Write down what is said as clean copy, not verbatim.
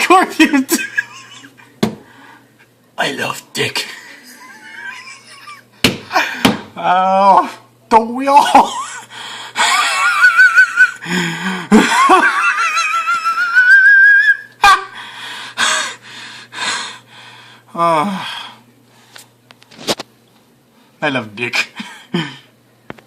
course you do. I love dick. Oh, don't we all? I love dick.